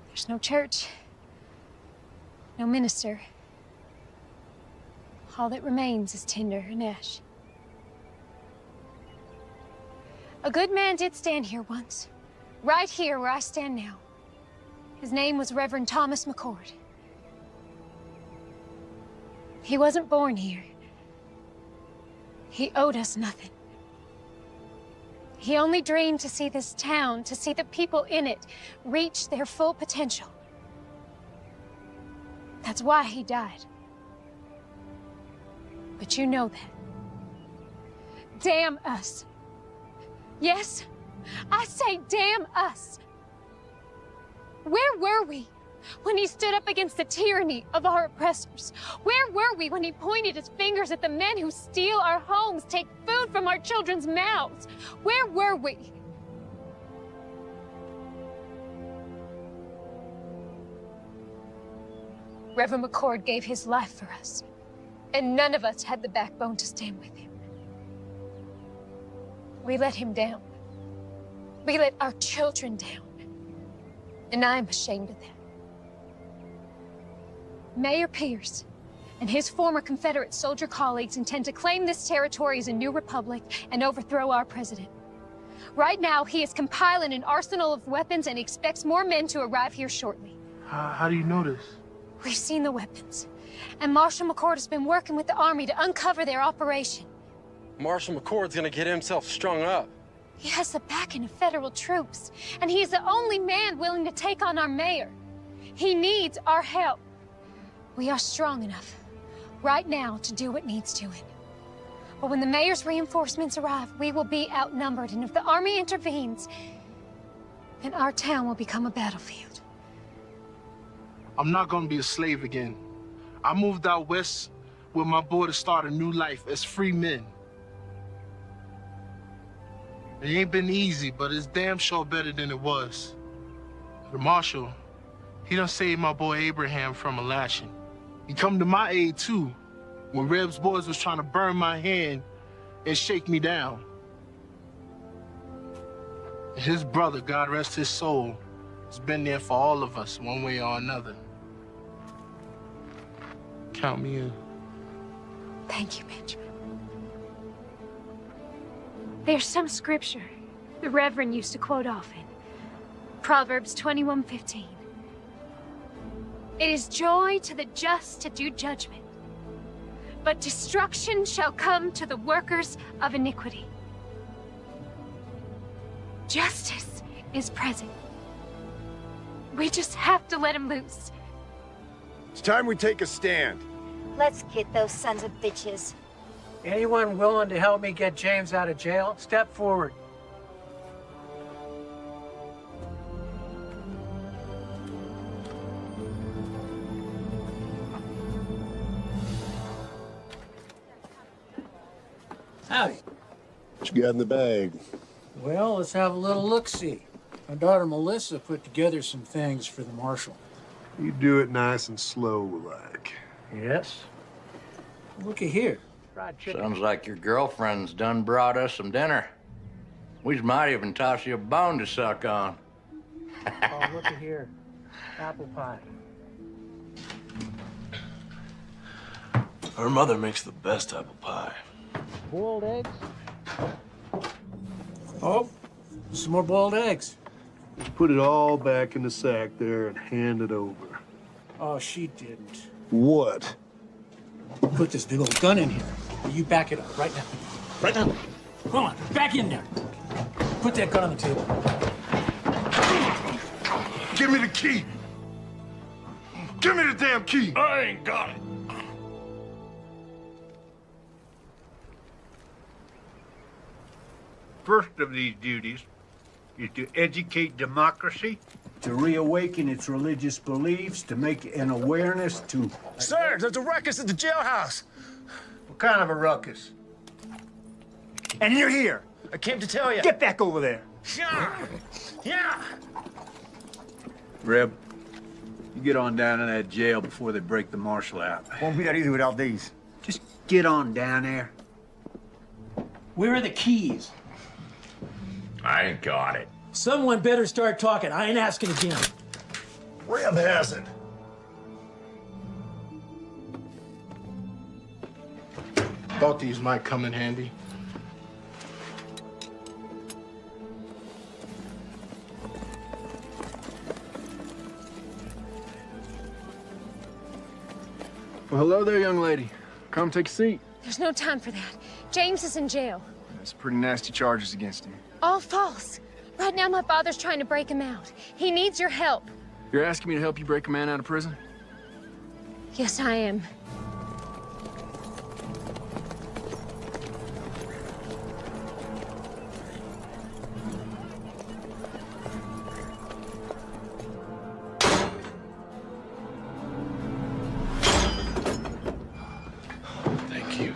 There's no church. No minister. All that remains is tinder and ash. A good man did stand here once. Right here where I stand now. His name was Reverend Thomas McCord. He wasn't born here. He owed us nothing. He only dreamed to see this town, to see the people in it, reach their full potential. That's why he died. But you know that. Damn us. Yes, I say damn us. Where were we when he stood up against the tyranny of our oppressors? Where were we when he pointed his fingers at the men who steal our homes, take food from our children's mouths? Where were we? Reverend McCord gave his life for us, and none of us had the backbone to stand with him. We let him down. We let our children down. And I'm ashamed of that. Mayor Pierce and his former Confederate soldier colleagues intend to claim this territory as a new republic and overthrow our president. Right now, he is compiling an arsenal of weapons and expects more men to arrive here shortly. How do you know this? We've seen the weapons, and Marshal McCord has been working with the Army to uncover their operation. Marshal McCord's gonna get himself strung up. He has the backing of federal troops, and he's the only man willing to take on our mayor. He needs our help. We are strong enough right now to do what needs doing. But when the mayor's reinforcements arrive, we will be outnumbered, and if the Army intervenes, then our town will become a battlefield. I'm not gonna be a slave again. I moved out west with my boy to start a new life as free men. It ain't been easy, but it's damn sure better than it was. The marshal, he done saved my boy Abraham from a lashing. He come to my aid too, when Reb's boys was trying to burn my hand and shake me down. And his brother, God rest his soul, has been there for all of us one way or another. Count me in. Thank you, Benjamin. There's some scripture the Reverend used to quote often. Proverbs 21:15. It is joy to the just to do judgment, but destruction shall come to the workers of iniquity. Justice is present. We just have to let him loose. It's time we take a stand. Let's get those sons of bitches. Anyone willing to help me get James out of jail, step forward. Howdy. What you got in the bag? Well, let's have a little look-see. My daughter Melissa put together some things for the marshal. You do it nice and slow, like. Yes. Looky here. Sounds like your girlfriend's done brought us some dinner. We might even toss you a bone to suck on. Oh, looky here. Apple pie. Her mother makes the best apple pie. Boiled eggs? Oh, some more boiled eggs. Just put it all back in the sack there and hand it over. Oh, she didn't. What? Put this big old gun in here. You back it up right now. Right now. Come on, back in there. Put that gun on the table. Give me the key. Give me the damn key. I ain't got it. First of these duties is to educate democracy, to reawaken its religious beliefs, to make an awareness to... Sir, there's a ruckus at the jailhouse. What kind of a ruckus? And you're here. I came to tell you. Get back over there. Yeah. Yeah. Reb, you get on down in that jail before they break the marshal out. Won't be that easy without these. Just get on down there. Where are the keys? I ain't got it. Someone better start talking. I ain't asking again. Reb has it. Thought these might come in handy. Well, hello there, young lady. Come take a seat. There's no time for that. James is in jail. There's pretty nasty charges against him. All false. Right now, my father's trying to break him out. He needs your help. You're asking me to help you break a man out of prison? Yes, I am. Thank you.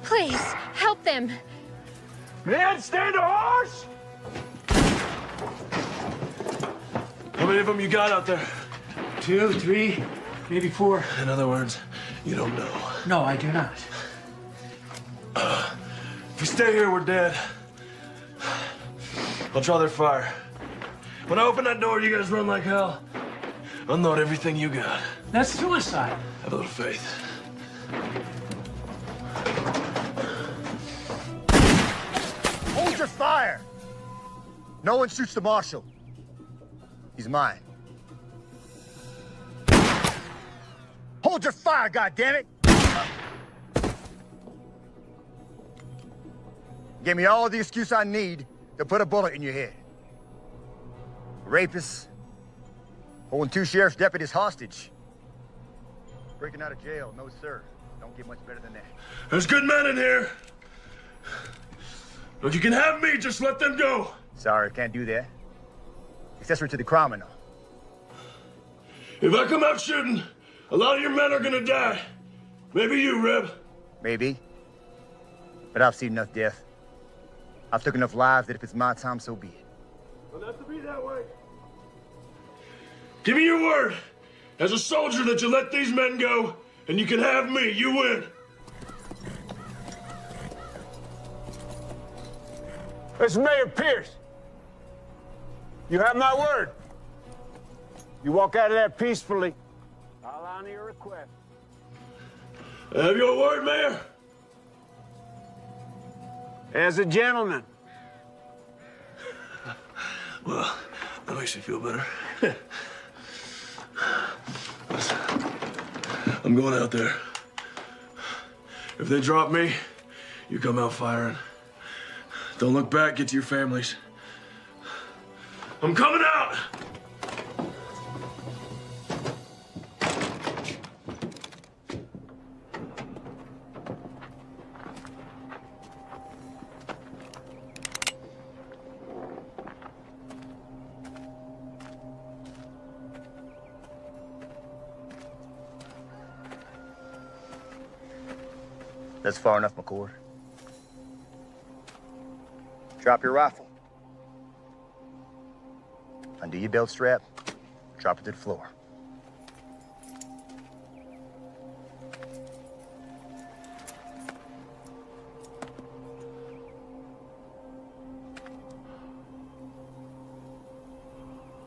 Please, help them. Man, stand a horse! How many of them you got out there? 2, 3, maybe 4. In other words, You don't know. No, I do not. If we stay here, we're dead. I'll draw their fire. When I open that door, you guys run like hell. Unload everything you got. That's suicide. Have a little faith. Hold your fire! No one shoots the marshal. He's mine. Hold your fire, goddammit! Give me all the excuse I need to put a bullet in your head. Rapists, holding 2 sheriff's deputies hostage. Breaking out of jail, no sir. Don't get much better than that. There's good men in here. If you can have me, just let them go. Sorry, can't do that. Accessory to the crime and all. If I come out shooting, a lot of your men are gonna die. Maybe you, Reb. Maybe. But I've seen enough death. I've took enough lives that if it's my time, so be it. Don't have to be that way. Give me your word, as a soldier, that you let these men go, and you can have me. You win. This is Mayor Pierce. You have my word. You walk out of there peacefully, I'll honor your request. I have your word, Mayor. As a gentleman. Well, that makes me feel better. I'm going out there. If they drop me, you come out firing. Don't look back, get to your families. I'm coming out! That's far enough, McCord. Drop your rifle. Undo your belt strap. Drop it to the floor.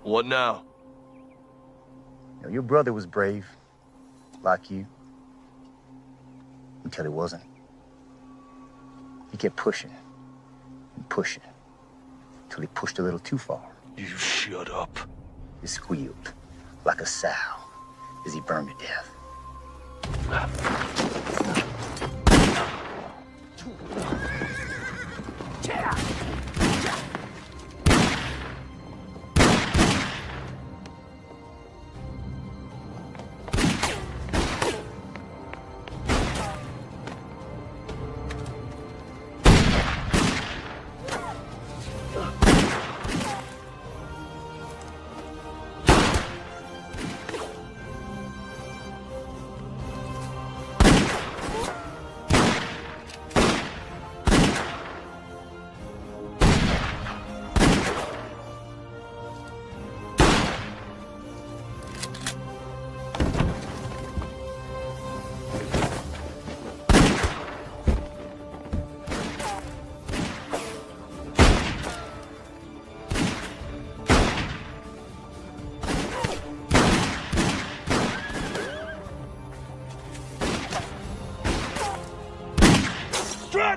What now? You know, your brother was brave, like you, until he wasn't. He kept pushing and pushing till he pushed a little too far. You shut up. He squealed like a sow as he burned to death.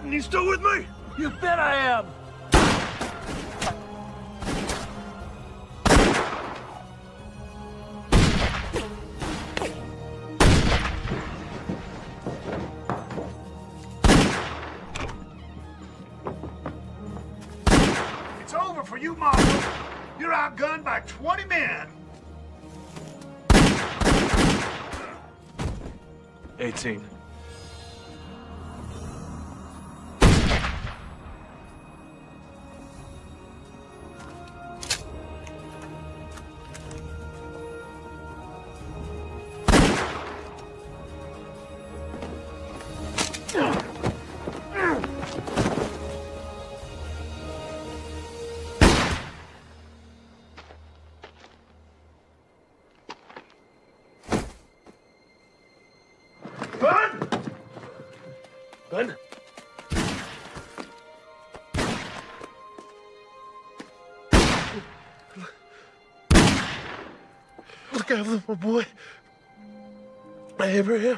You still with me? You bet I am. It's over for you, Marshal. You're outgunned by 20 men. 18. Gun? Look out, my boy. Abraham.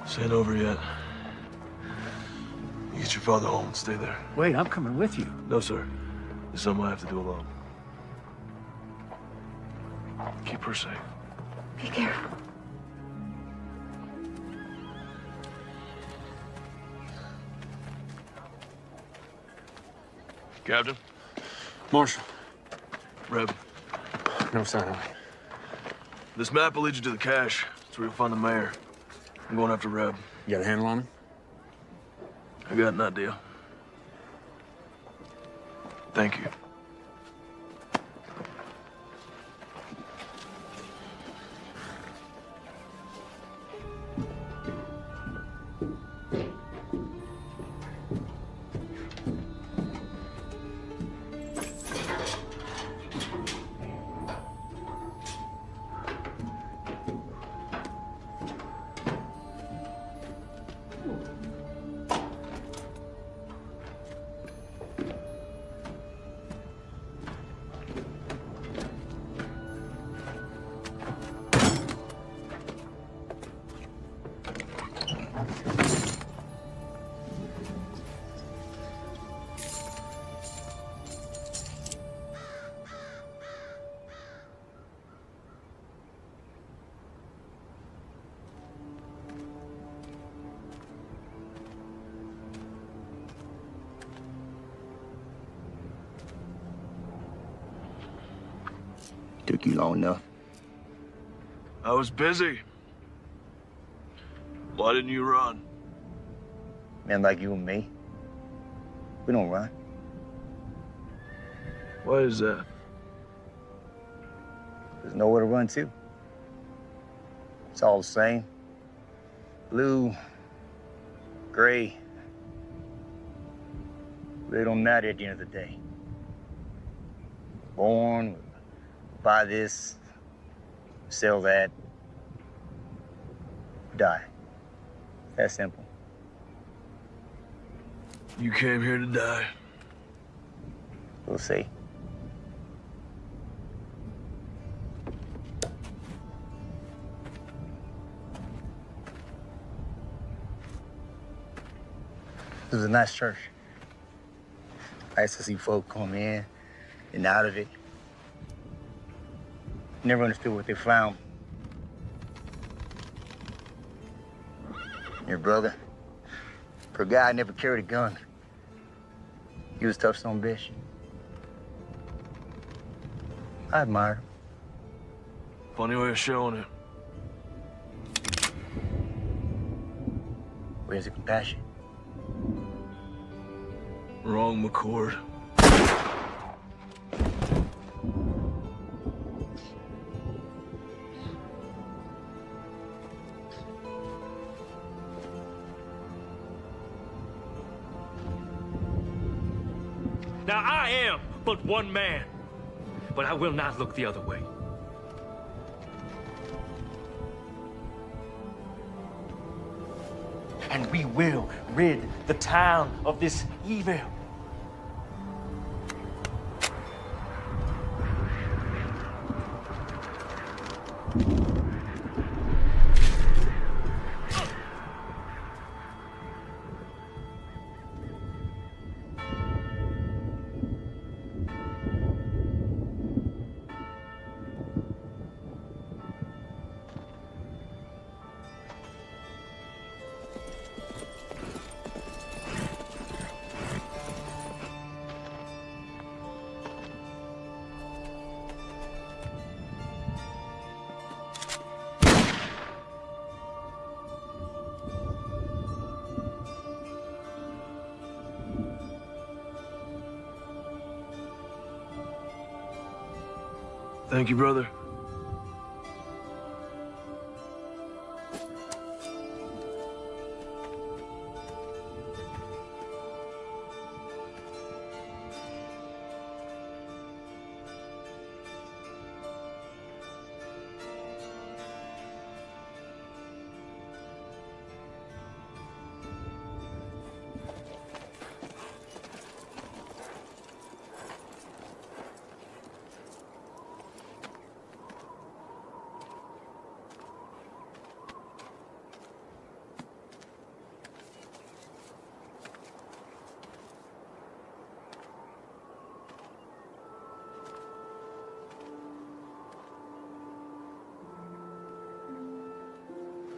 This ain't over yet. You get your father home and stay there. Wait, I'm coming with you. No, sir. This is something I have to do alone. Keep her safe. Be careful. Captain? Marshal. Reb. No sign of it. This map will lead you to the cache. That's where you'll find the mayor. I'm going after Reb. You got a handle on him? I got an idea. Thank you. Took you long enough. I was busy. Why didn't you run? Men like you and me, we don't run. Why is that? There's nowhere to run to. It's all the same. Blue, gray. They don't matter at the end of the day. Born, buy this, sell that, die. That simple. You came here to die. We'll see. This is a nice church. Nice to see folk come in and out of it. Never understood what they found. Your brother, for a guy never carried a gun. He was a tough son of a bitch. I admired him. Funny way of showing it. Where's the compassion? Wrong, McCord. Now, I am but one man, but I will not look the other way. And we will rid the town of this evil. Thank you, brother.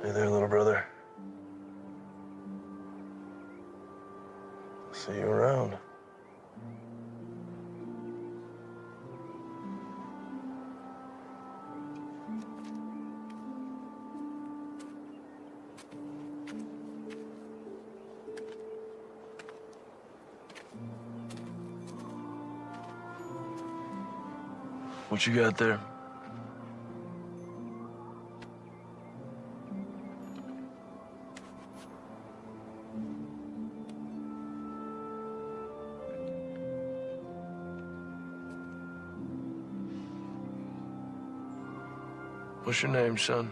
Hey there, little brother. See you around. What you got there? What's your name, son?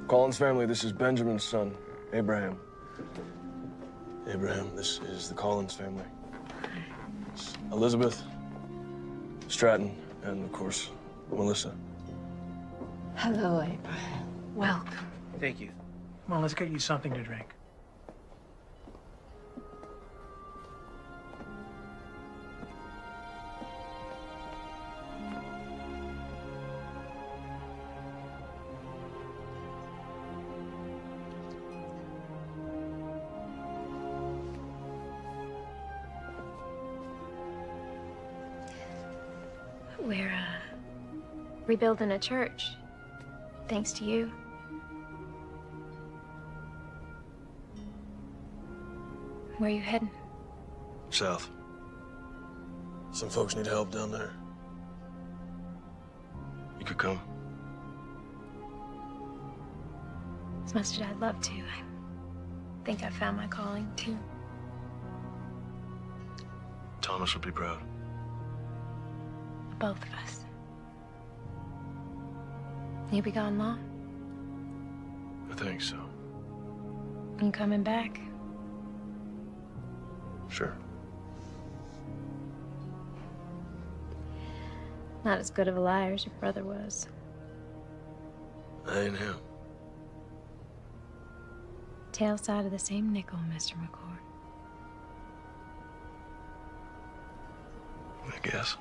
Collins family, this is Benjamin's son, Abraham. Abraham, this is the Collins family. It's Elizabeth, Stratton, and of course, Melissa. Hello, Abraham. Welcome. Thank you. Come on, let's get you something to drink. We're, rebuilding a church, thanks to you. Where are you heading? South. Some folks need help down there. You could come. As much as I'd love to, I think I found my calling, too. Thomas would be proud. Both of us. You be gone long? I think so. You coming back? Sure. Not as good of a liar as your brother was. I ain't him. tail side of the same nickel, Mr. McCord. I guess.